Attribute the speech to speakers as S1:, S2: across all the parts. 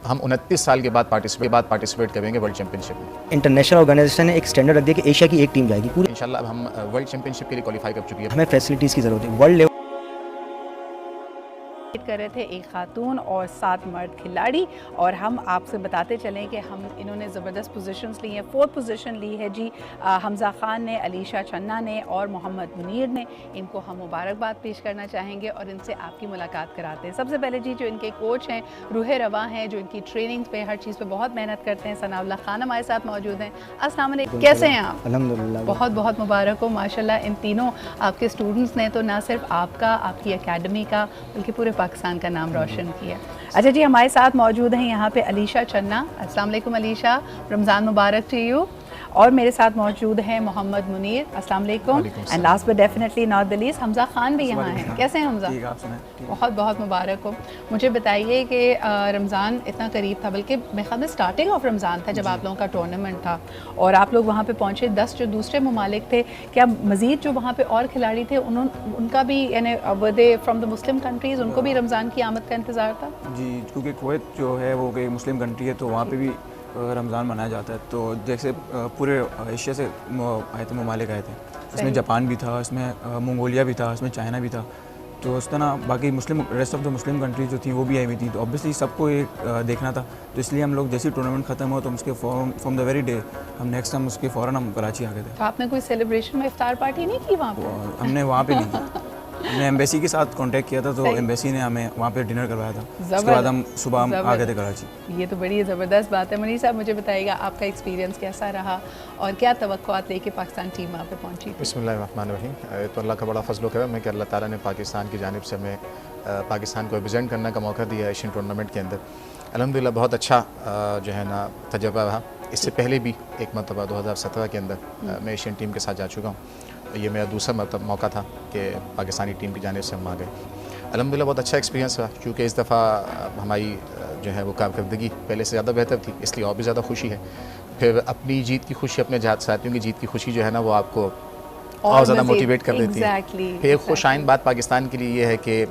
S1: हम 29 साल के बाद पार्टिसिपेट करेंगे वर्ल्ड चैंपियनशिप में।
S2: इंटरनेशनल ऑर्गेनाइजेशन ने एक स्टैंडर्ड रख दिया कि एशिया की एक टीम जाएगी पूरी।
S1: इंशाल्लाह अब हम वर्ल्ड चैंपियनशिप के लिए क्वालिफाई कर चुकी है।
S2: हमें फैसिलिटीज़ की ज़रूरत है वर्ल्ड लेवल
S3: कर रहे थे एक खातून और 7 मर्द खिलाड़ी, और हम आपसे बताते चलें कि हम इन्होंने ज़बरदस्त पोजीशंस ली हैं। 4th पोजीशन ली है जी हमज़ा ख़ान ने, अलीशा चन्ना ने और मोहम्मद मुनीर ने। इनको हम मुबारकबाद पेश करना चाहेंगे और इनसे आपकी मुलाकात कराते हैं। सबसे पहले जी जो इनके कोच हैं रूहे रवा हैं, जो इनकी ट्रेनिंग पे हर चीज़ पे बहुत मेहनत करते हैं, सनाउल्लाह खान हमारे साथ मौजूद हैं। अस्सलाम वालेकुम, कैसे हैं आप?
S2: अल्हम्दुलिल्लाह।
S3: बहुत बहुत मुबारक हो माशाल्लाह। इन तीनों आपके स्टूडेंट्स ने तो ना सिर्फ आपका, आपकी एकेडमी का, बल्कि पूरे पाकिस्तान का नाम रोशन किया। अच्छा जी, हमारे साथ मौजूद हैं यहाँ पे अलीशा चन्ना। अस्सलाम वालेकुम अलीशा, रमज़ान मुबारक टू यू। और मेरे साथ मौजूद हैं मोहम्मद मुनीर। अस्सलाम वालेकुम। And last but definitely not the least Hamza Khan भी यहाँ हैं। कैसे हैं हमज़ा? बहुत बहुत मुबारक हो। मुझे बताइए कि रमज़ान इतना करीब था, बल्कि मेरे ख्याल में स्टार्टिंग ऑफ रमज़ान था जब आप लोगों का टूर्नामेंट था और आप लोग वहाँ पे पहुँचे। 10 जो दूसरे ममालिक थे, क्या मज़ीद जो वहाँ पे और खिलाड़ी थे उनका भी यानी वे फ्राम द मुस्लिम कंट्रीज़, उनको भी रमज़ान की आमद का इंतज़ार था?
S4: जी, क्योंकि कुवैत जो है वो एक मुस्लिम कंट्री है, तो वहाँ पे भी रमज़ान मनाया जाता है। तो जैसे पूरे एशिया से आए थे, ममालिक आए थे। इसमें जापान भी था, इसमें मंगोलिया भी था, इसमें चाइना भी था। तो इस तरह बाकी Muslim rest of the Muslim countries जो थी वो भी आई हुई थी। तो ऑब्वियसली सबको एक देखना था, तो इसलिए हम लोग जैसे ही टूर्नामेंट ख़त्म हुआ तो उसके फ्रॉम द वेरी डे हम उसके फ़ौरन हम कराची आ गए थे।
S3: तो आपने कोई सेलिब्रेशन में इफ्तार पार्टी नहीं की वहाँ पर?
S4: हमने वहाँ पे नहीं की। हमने एम्बेसी के साथ कांटेक्ट किया था, तो एम्बेसी ने हमें वहाँ पे डिनर करवाया था। उसके बाद हम सुबह आ गए थे कराची।
S3: ये तो बड़ी ज़बरदस्त बात है। मुनीर साहब, मुझे बताइएगा आपका एक्सपीरियंस कैसा रहा और क्या तवक्कुआत लेके पाकिस्तान टीम वहाँ पे पहुँची?
S1: बिस्मिल्लाहिर्रहमानिर्रहीम। तो अल्लाह का बड़ा फजल करम है कि अल्लाह ताला ने पाकिस्तान की जानिब से हमें पाकिस्तान को रिप्रेजेंट करने का मौका दिया एशियन टूर्नामेंट के अंदर। अल्हम्दुलिल्लाह बहुत अच्छा जो है ना तजर्बा रहा। इससे पहले भी एक मरतबा 2017 के अंदर मैं एशियन टीम के साथ जा चुका हूँ। ये मेरा दूसरा मौका था कि पाकिस्तानी टीम की जानिब से हम आ गए। अल्हम्दुलिल्लाह बहुत अच्छा एक्सपीरियंस रहा, क्योंकि इस दफ़ा हमारी जो है वो कारकर्दगी पहले से ज़्यादा बेहतर थी, इसलिए और भी ज़्यादा खुशी है। फिर अपनी जीत की खुशी, अपने साथियों की जीत की खुशी जो है ना वो आपको और ज़्यादा मोटिवेट कर देती है। फिर खुश आइन बात पाकिस्तान के लिए ये है कि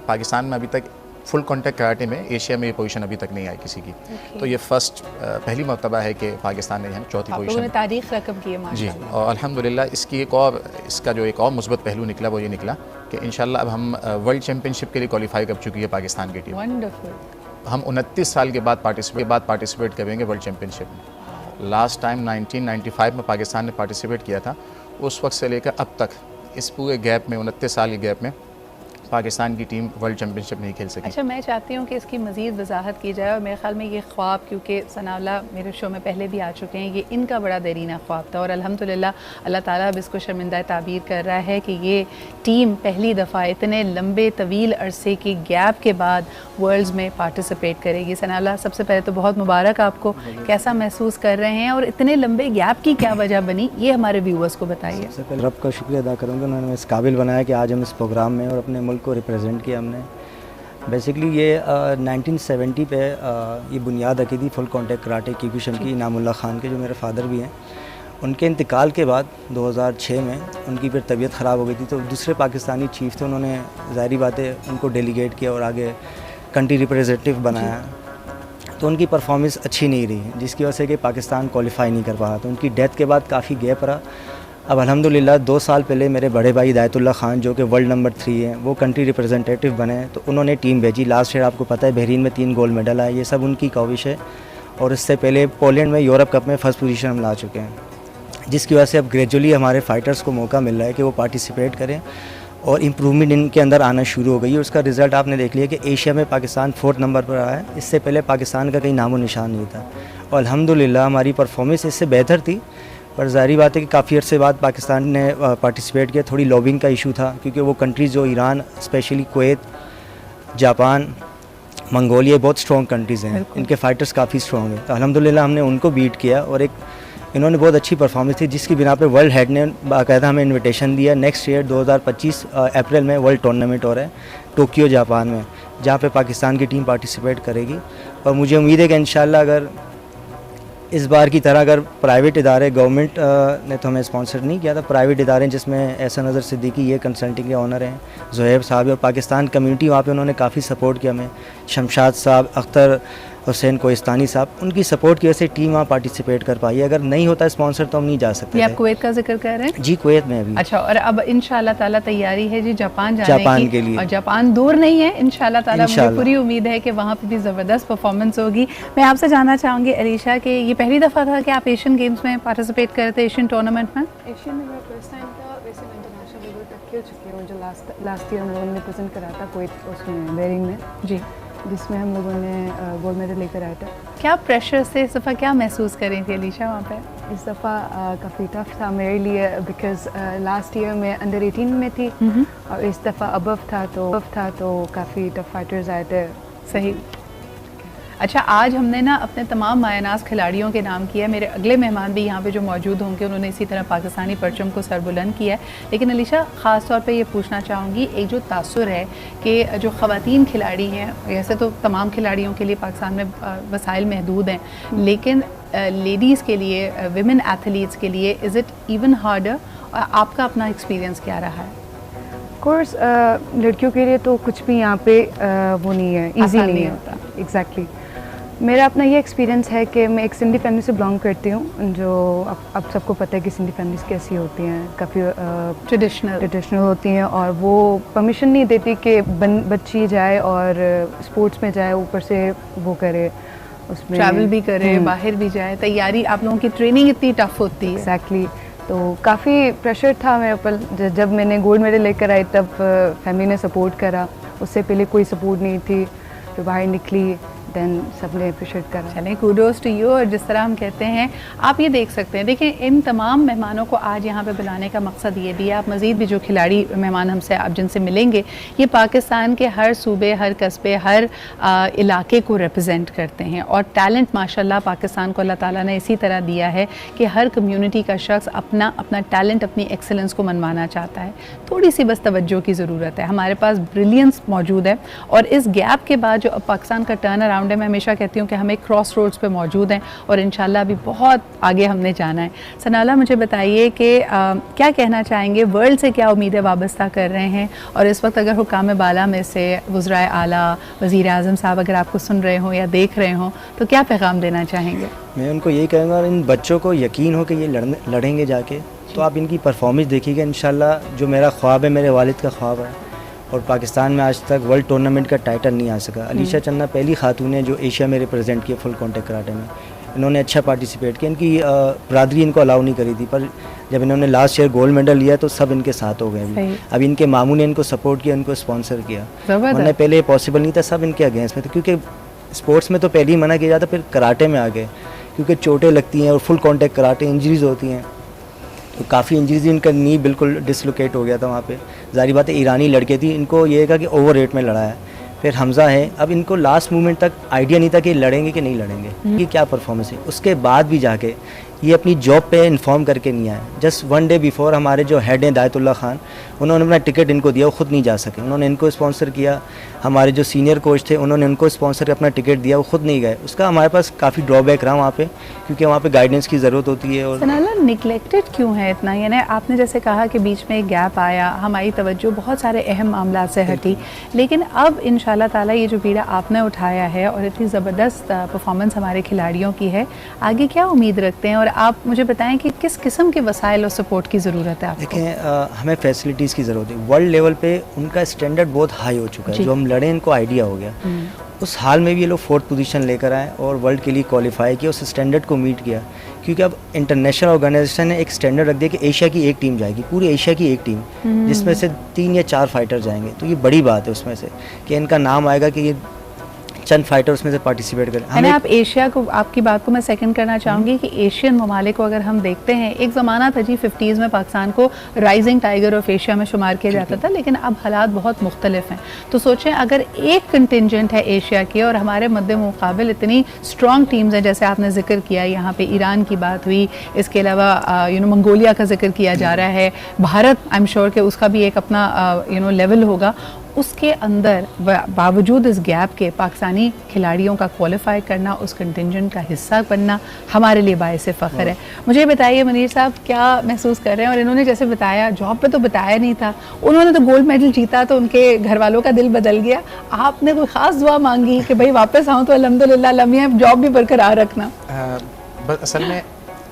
S1: पाकिस्तान में अभी तक फुल कॉन्टैक्ट कराटे में एशिया में ये पोजीशन अभी तक नहीं आई किसी की। तो ये पहली मरतबा है कि पाकिस्तान ने चौथी पोजीशन
S3: तारीख रकम की है
S1: जी। और अल्हम्दुलिल्लाह इसका जो एक और मुस्बत पहलू निकला वो ये निकला कि इंशाल्लाह अब हम वर्ल्ड चैंपियनशिप के लिए क्वालिफाई कर चुकी है पाकिस्तान की टीम।
S3: वंडरफुल। हम
S1: 29 साल के बाद पार्टिसिपेट करेंगे वर्ल्ड चैंपियनशिप में। लास्ट टाइम 1995 में पाकिस्तान ने पार्टिसिपेट किया था। उस वक्त से लेकर अब तक इस पूरे गैप में, 29 साल के गैप में पाकिस्तान की टीम वर्ल्ड चैंपियनशिप नहीं खेल सकी।
S3: अच्छा, मैं चाहती हूँ कि इसकी मज़ीद वजाहत की जाए। और मेरे ख्याल में ये ख्वाब, क्योंकि सनाउल्लाह मेरे शो में पहले भी आ चुके हैं, ये इनका बड़ा देरीना ख्वाब था और अल्हम्दुलिल्लाह अल्लाह ताला अब इसको शर्मिंदा ताबीर कर रहा है कि ये टीम पहली दफ़ा इतने लंबे तवील अरसे के गैप के बाद वर्ल्ड्स में पार्टिसिपेट करेगी। सनाउल्लाह, सबसे पहले तो बहुत मुबारक आपको। कैसा महसूस कर रहे हैं और इतने लंबे गैप की क्या वजह बनी, ये हमारे व्यूअर्स को बताइए।
S2: सबसे पहले रब का शुक्रिया अदा करूँगा, उन्होंने इस काबिल बनाया कि आज हम इस प्रोग्राम में और अपने मुल्क को रिप्रेजेंट किया हमने। बेसिकली ये 1970 पे ये बुनियाद रखी थी फुल कॉन्टैक्ट कराटे कीकुशन की, इनामुल्लाह ख़ान के, जो मेरे फादर भी हैं। उनके इंतकाल के बाद 2006 में उनकी फिर तबीयत ख़राब हो गई थी, तो दूसरे पाकिस्तानी चीफ थे, उन्होंने ज़ाहिरी बात है उनको डेलीगेट किया और आगे कंट्री रिप्रेजेंटेटिव बनाया। तो उनकी परफॉर्मेंस अच्छी नहीं रही, जिसकी वजह से कि पाकिस्तान क्वालिफाई नहीं कर पाया। तो उनकी डेथ के बाद काफ़ी गैप रहा। अब अल्हम्दुलिल्लाह 2 साल पहले मेरे बड़े भाई हिदायतुल्लाह ख़ान, जो कि वर्ल्ड नंबर 3 हैं, वो कंट्री रिप्रेजेंटेटिव बने। तो उन्होंने टीम भेजी। लास्ट ईयर आपको पता है बहरीन में 3 गोल्ड मेडल आए। ये सब उनकी काविश है। और इससे पहले पोलैंड में यूरोप कप में फ़र्स्ट पोजीशन हम ला चुके हैं, जिसकी वजह से अब ग्रेजुअली हमारे फ़ाइटर्स को मौका मिल रहा है कि वो पार्टिसिपेट करें और इम्प्रूवमेंट इनके अंदर आना शुरू हो गई है। उसका रिज़ल्ट आपने देख लिया कि एशिया में पाकिस्तान 4th नंबर पर आया है। इससे पहले पाकिस्तान का कहीं नामो निशान नहीं था और अल्हम्दुलिल्लाह हमारी परफॉर्मेंस इससे बेहतर थी। पर ज़ाहिर बात है कि काफ़ी अर्से बाद पाकिस्तान ने पार्टिसिपेट किया। थोड़ी लॉबिंग का इशू था, क्योंकि वो कंट्रीज़ जो Iran, specially Kuwait, Japan, Mongolia बहुत स्ट्रॉन्ग कंट्रीज़ हैं, इनके फ़ाइटर्स काफ़ी स्ट्रॉन्ग हैं। तो अल्हम्दुलिल्लाह हमने उनको बीट किया और इन्होंने बहुत अच्छी परफॉर्मेंस थी, जिसकी बिना पे वर्ल्ड हेड ने बाकायदा हमें इन्विटेशन दिया। नेक्स्ट ईयर 2025 अप्रैल में वर्ल्ड टूर्नामेंट हो रहा है टोक्यो जापान में, जहाँ पे पाकिस्तान की टीम पार्टिसिपेट करेगी। और मुझे उम्मीद है कि इंशाल्लाह अगर इस बार की तरह अगर प्राइवेट इदारे, गवर्नमेंट ने तो हमें स्पॉन्सर नहीं किया था, प्राइवेट इदारे जिसमें एहसान नज़र सिद्दीकी ये कंसल्टिंग के ऑनर हैं, ज़ुहैब साहब, और पाकिस्तान कम्युनिटी वहाँ पे उन्होंने काफ़ी सपोर्ट किया हमें। शमशाद साहब, अख्तर हुसैन कोहिस्तानी साहब, उनकी सपोर्ट की वजह से टीम वहाँ पार्टिसिपेट कर पाई है। अगर नहीं होता स्पॉन्सर तो हम नहीं जा सकते
S3: ये
S2: थे।
S3: आप कुवैत का जिक्र कर रहे हैं?
S2: जी कुवैत में अभी।
S3: अच्छा, और अब इंशाल्लाह ताला तैयारी है जी जापान जाने
S2: के लिए।
S3: और जापान दूर नहीं है इंशाल्लाह ताला। मुझे
S2: इंशाल्लाह।
S3: पूरी उम्मीद है कि वहाँ पे भी ज़बरदस्त परफॉर्मेंस होगी। मैं आपसे जानना चाहूँगी अलीशा कि ये पहली दफ़ा था कि आप एशियन गेम्स में पार्टिसिपेट कर रहे थे, एशियन टूर्नामेंट में?
S5: एशियन में मेरा फर्स्ट टाइम था। वैसे मैं इंटरनेशनल लेवल तक खेल चुकी हूँ। जो लास्ट ईयर हम लोगों ने रिप्रेजेंट करा था कुवैत, उसमें बेरिंग में
S3: जी।
S5: जिसमें हम लोगों ने गोल्ड मेडल लेकर आए थे।
S3: क्या प्रेशर से इस दफ़ा क्या महसूस कर रही थी अलीशा वहाँ पे?
S5: इस दफ़ा काफ़ी टफ था मेरे लिए बिकॉज़ लास्ट ईयर मैं अंडर 18 में थी और इस दफ़ा अबव था तो काफ़ी टफ फाइटर्स आए थे।
S3: सही। अच्छा, आज हमने ना अपने तमाम मायनाज खिलाड़ियों के नाम किया है। मेरे अगले मेहमान भी यहाँ पे जो मौजूद होंगे उन्होंने इसी तरह पाकिस्तानी परचम को सरबुलंद किया है। लेकिन अलीशा, ख़ास तौर पे ये पूछना चाहूँगी, एक जो तासुर है कि जो ख़वातीन खिलाड़ी हैं, वैसे तो तमाम खिलाड़ियों के लिए पाकिस्तान में वसाइल महदूद हैं, लेकिन लेडीज़ के लिए, विमेन एथलीट्स के लिए इज़ इट इवन हार्डर? आपका अपना एक्सपीरियंस क्या रहा है?
S5: कोर्स लड़कियों के लिए तो कुछ भी यहाँ पे वो नहीं है, ईजी
S3: आसान
S5: नहीं
S3: नहीं
S5: है।
S3: होता।
S5: एग्जैक्टली। मेरा अपना ये एक्सपीरियंस है कि मैं एक सिंधी फैमिली से बिलोंग करती हूँ, जो अब सबको पता है कि सिंधी फैमिलीज कैसी होती हैं, काफ़ी ट्रेडिशनल होती हैं और वो परमिशन नहीं देती कि बच्ची जाए और स्पोर्ट्स में जाए, ऊपर से वो करे, उसमें
S3: ट्रैवल भी करे, बाहर भी जाए, तैयारी, आप लोगों की ट्रेनिंग इतनी टफ होती है।
S5: एग्जैक्टली। तो काफ़ी प्रेशर था मेरे ऊपर। जब मैंने गोल्ड मेडल लेकर आई तब फैमिली ने सपोर्ट करा, उससे पहले कोई सपोर्ट नहीं थी। फिर बाहर निकली, देन सबने अप्रिशिएट करा।
S3: चलें, कूडोज टू यू। और जिस तरह हम कहते हैं, आप ये देख सकते हैं, देखिए इन तमाम मेहमानों को आज यहाँ पे बुलाने का मकसद ये भी है, आप मज़ीद भी जो खिलाड़ी मेहमान हमसे आप जिनसे मिलेंगे, ये पाकिस्तान के हर सूबे, हर कस्बे, हर इलाके को रिप्रेजेंट करते हैं। और टैलेंट माशाल्लाह पाकिस्तान को अल्लाह ताला ने इसी तरह दिया है कि हर कम्यूनिटी का शख्स अपना टैलेंट, अपनी एक्सेलेंस को मनवाना चाहता है। थोड़ी सी बस तवज्जो की ज़रूरत है। हमारे पास ब्रिलियंस मौजूद है और इस गैप के बाद जो पाकिस्तान का टर्न अराउंड है, मैं हमेशा कहती हूँ कि हम एक क्रॉस रोड्स पे मौजूद हैं और इंशाल्लाह अभी बहुत आगे हमने जाना है। सनाला, मुझे बताइए कि क्या कहना चाहेंगे, वर्ल्ड से क्या उम्मीदें वाबस्ता कर रहे हैं? और इस वक्त अगर हुकाम बाला में से वज़राए आला, वज़ीर आज़म साहब अगर आपको सुन रहे हों या देख रहे हों तो क्या पैगाम देना चाहेंगे?
S2: मैं उनको यही कहूँगा, इन बच्चों को यकीन हो कि ये लड़ेंगे जाके, तो आप इनकी परफॉर्मेंस देखिएगा। इंशाल्लाह जो मेरा ख्वाब है, मेरे वालिद का ख्वाब है, और पाकिस्तान में आज तक वर्ल्ड टूर्नामेंट का टाइटल नहीं आ सका। अलीशा चन्ना पहली खातून है जो एशिया में रिप्रेजेंट किया फुल कॉन्टेक्ट कराटे में। इन्होंने अच्छा पार्टिसिपेट किया। इनकी बरादरी इनको अलाउ नहीं करी थी, पर जब इन्होंने लास्ट ईयर गोल्ड मेडल लिया तो सब इनके साथ हो गए। अभी इनके मामू ने इनको सपोर्ट किया, इनको स्पॉन्सर किया, वरना पहले पॉसिबल नहीं था, सब इनके अगेंस्ट में थे। क्योंकि स्पोर्ट्स में तो पहले ही मना किया जाता, फिर कराटे में आ गए क्योंकि चोटें लगती हैं और फुल कॉन्टेक्ट कराटे, इंजरीज होती हैं, तो काफ़ी इंजरीज, इनका नी बिल्कुल डिसलोकेट हो गया था वहाँ पे। ज़ाहिर बात है ईरानी लड़के थी, इनको ये था कि ओवर रेट में लड़ा है। फिर हमज़ा है, अब इनको लास्ट मोमेंट तक आइडिया नहीं था कि लड़ेंगे कि नहीं लड़ेंगे, कि क्या परफॉर्मेंस है। उसके बाद भी जाके ये अपनी जॉब पे इन्फॉर्म करके नहीं आए। जस्ट वन डे बिफोर हमारे जो हेड हैं दायतुल्लाह खान, उन्होंने अपना टिकट इनको दिया, वो खुद नहीं जा सके, उन्होंने इनको स्पॉन्सर किया। हमारे जो सीनियर कोच थे उन्होंने इनको स्पॉन्सर अपना टिकट दिया, वो खुद नहीं गए। उसका हमारे पास काफ़ी ड्रॉबैक रहा वहाँ पे, क्योंकि वहाँ पे गाइडेंस की ज़रूरत होती है। और
S3: सनाला, निगलेक्टेड क्यों है इतना? यानी आपने जैसे कहा कि बीच में एक गैप आया, हमारी तवज्जो बहुत सारे अहम मामला से हटी, लेकिन अब इंशाल्लाह ताला ये जो बीड़ा आपने उठाया है और इतनी ज़बरदस्त परफॉर्मेंस हमारे खिलाड़ियों की है, आगे क्या उम्मीद रखते हैं? और आप मुझे बताएं कि किस किस्म के वसाइल और सपोर्ट की ज़रूरत है आपको?
S2: देखें, हमें फैसिलिटीज़ की ज़रूरत है। वर्ल्ड लेवल पे उनका स्टैंडर्ड बहुत हाई हो चुका है। जो हम लड़े इनको आइडिया हो गया। उस हाल में भी ये लोग 4th पोजीशन लेकर आए और वर्ल्ड के लिए क्वालिफाई किया, उस स्टैंडर्ड को मीट किया। क्योंकि अब इंटरनेशनल ऑर्गेनाइजेशन ने एक स्टैंडर्ड रख दिया कि एशिया की एक टीम जाएगी, पूरी एशिया की एक टीम, जिसमें से 3 या 4 फाइटर जाएंगे। तो ये बड़ी बात है उसमें से कि इनका नाम आएगा कि ये चंद फाइटर उसमें से पार्टिसिपेट करें।
S3: हमें आप एशिया को, आपकी बात को मैं सेकंड करना चाहूँगी कि एशियन ममालिक को अगर हम देखते हैं, एक ज़माना था जी 50s में पाकिस्तान को राइजिंग टाइगर ऑफ एशिया में शुमार किया जाता था, लेकिन अब हालात बहुत मुख्तलिफ हैं। तो सोचें अगर एक कंटिजेंट है एशिया की और हमारे मद्दे मुकाबिल इतनी स्ट्रॉन्ग टीम्स हैं, जैसे आपने जिक्र किया, यहाँ पे ईरान की बात हुई, इसके अलावा मंगोलिया का जिक्र किया जा रहा है, भारत आई एम श्योर कि उसका भी एक अपना लेवल होगा। उसके अंदर बावजूद इस गैप के पाकिस्तानी खिलाड़ियों का क्वालिफाई करना, उस कंटिंजेंट का हिस्सा बनना हमारे लिए बायस फ़ख्र है। मुझे बताइए मुनीर साहब, क्या महसूस कर रहे हैं? और इन्होंने जैसे बताया, जॉब पे तो बताया नहीं था, उन्होंने तो गोल्ड मेडल जीता तो उनके घर वालों का दिल बदल गया। आपने कोई ख़ास दुआ मांगी कि भाई वापस आऊँ तो अल्हम्दुलिल्लाह लम्हे जॉब भी बरकरार रखना?
S1: बस असल में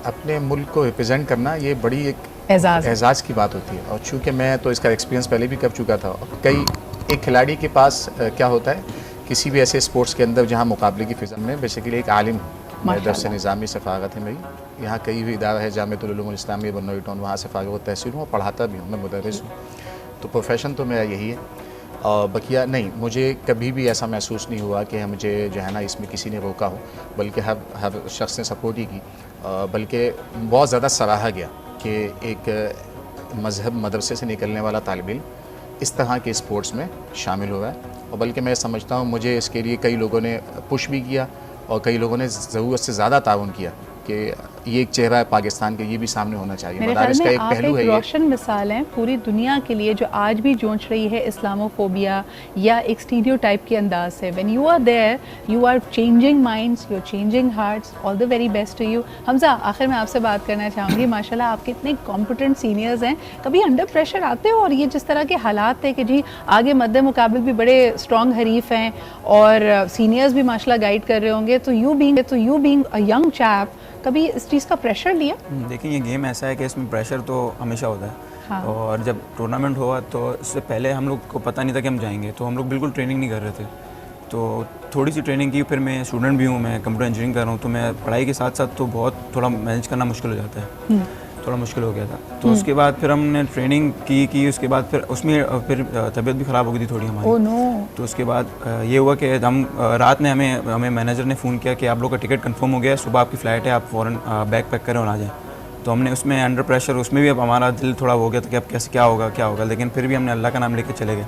S1: अपने मुल्क को रिप्रेजेंट करना ये बड़ी एक एजाज़ की बात होती है। और चूँकि मैं तो इसका एक्सपीरियंस पहले भी कर चुका था। कई एक खिलाड़ी के पास क्या होता है किसी भी ऐसे स्पोर्ट्स के अंदर जहाँ मुकाबले की फ़िज़ा में बेसिकली एक आलिम दरस निज़ामी से फ़ारग़त है मेरी। यहाँ कई भी इदारा है, जामिअतुल उलूमुल इस्लामिया बन्नौरी टाउन, वहाँ से फ़ारिग़ तहसील हूँ और पढ़ाता भी हूँ, मैं मुदर्रिस हूँ। तो प्रोफेशन तो मेरा यही है। और बकिया नहीं, मुझे कभी भी ऐसा महसूस नहीं हुआ कि मुझे जो है ना इसमें किसी ने रोका हो, बल्कि हर शख्स ने सपोर्ट ही की। बल्कि बहुत ज़्यादा सराहा गया कि एक मज़हब मदरसे से निकलने वाला तालिब इल्म इस तरह के स्पोर्ट्स में शामिल हुआ है। और बल्कि मैं समझता हूँ मुझे इसके लिए कई लोगों ने पुश भी किया और कई लोगों ने ज़रूरत से ज़्यादा ताउन किया कि ये एक चेहरा है पाकिस्तान के, ये भी सामने होना चाहिए।
S3: मेरे ख्याल
S1: इसका
S3: में
S1: एक
S3: आप
S1: पहलू
S3: एक
S1: है
S3: रोशन मिसाल हैं पूरी दुनिया के लिए जो आज भी जोंच रही है इस्लामोफोबिया या एक स्टीरियोटाइप के अंदाज से। When you are there you are changing minds, you are changing hearts. All the very best to you. Hamza, आखिर में आपसे बात करना चाहूँगी, माशाल्लाह आपके इतने कॉम्पिटेंट सीनियर्स हैं, कभी अंडर प्रेशर आते हो? और ये जिस तरह के हालात थे कि जी आगे मद्दे मुकाबले भी बड़े स्ट्रॉन्ग हरीफ हैं और सीनियर्स भी माशाल्लाह गाइड कर रहे होंगे, तो you being a young chap कभी इस चीज़ का प्रेशर लिया?
S4: देखिए, ये गेम ऐसा है कि इसमें प्रेशर तो हमेशा होता है।
S3: हाँ।
S4: और जब टूर्नामेंट हुआ तो इससे पहले हम लोग को पता नहीं था कि हम जाएंगे, तो हम लोग बिल्कुल ट्रेनिंग नहीं कर रहे थे। तो थोड़ी सी ट्रेनिंग की, फिर मैं स्टूडेंट भी हूँ, मैं कंप्यूटर इंजीनियरिंग कर रहा हूँ, तो मैं पढ़ाई के साथ साथ तो बहुत थोड़ा मैनेज करना मुश्किल हो जाता है, थोड़ा मुश्किल हो गया था। तो उसके बाद फिर हमने ट्रेनिंग की, उसके बाद फिर उसमें फिर तबीयत भी ख़राब हो गई थी थोड़ी हमारी।
S3: Oh no.
S4: तो उसके बाद ये हुआ कि हम रात में हमें मैनेजर ने फ़ोन किया कि आप लोग का टिकट कंफर्म हो गया है, सुबह आपकी फ़्लाइट है, आप फ़ौरन बैग पैक करें और आ जाएँ। तो हमने उसमें अंडर प्रेशर, उसमें भी अब हमारा दिल थोड़ा हो गया था कि अब कैसे क्या होगा, लेकिन फिर भी हमने अल्लाह का नाम लेके चले गए।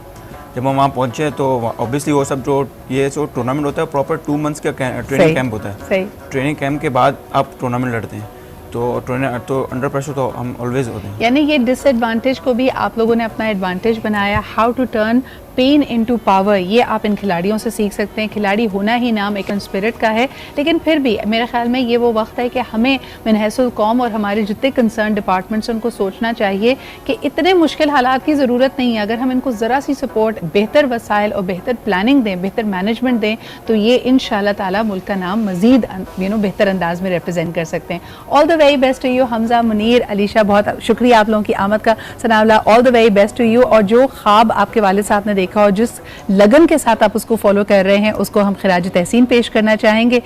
S4: जब हम वहाँ पहुँचे तो ऑब्वियसली वो सब जो टूर्नामेंट होता है प्रॉपर 2 मंथ्स का ट्रेनिंग कैंप होता है।
S3: सही।
S4: ट्रेनिंग कैंप के बाद आप टूर्नामेंट लड़ते हैं, तो अंडर प्रेशर तो हम ऑलवेज होते हैं।
S3: यानी ये डिसएडवांटेज को भी आप लोगों ने अपना एडवांटेज बनाया। How to turn pain into power, ये आप इन खिलाड़ियों से सीख सकते हैं। खिलाड़ी होना ही नाम एक स्पिरिट का है, लेकिन फिर भी मेरे ख्याल में ये वो वक्त है कि हमें मिनहसुल कौम और हमारे जितने कंसर्न डिपार्टमेंट्स उनको सोचना चाहिए कि इतने मुश्किल हालात की ज़रूरत नहीं है। अगर हम इनको ज़रा सी सपोर्ट, बेहतर वसाइल और बेहतर प्लानिंग दें, बेहतर मैनेजमेंट दें, तो ये इंशाल्लाह ताला मुल्क का नाम मज़ीद बेहतर अंदाज में रिप्रेजेंट कर सकते हैं। All the very best to you Hamza, Munir, Alisha, बहुत शुक्रिया आप लोगों की आमद का। Sanaullah, all the very best to you. और जो ख्वाब आपके वालिद साहब ने देखा और जिस लगन के साथ आप उसको फॉलो कर रहे हैं, उसको हम खिराज तहसीन पेश करना चाहेंगे।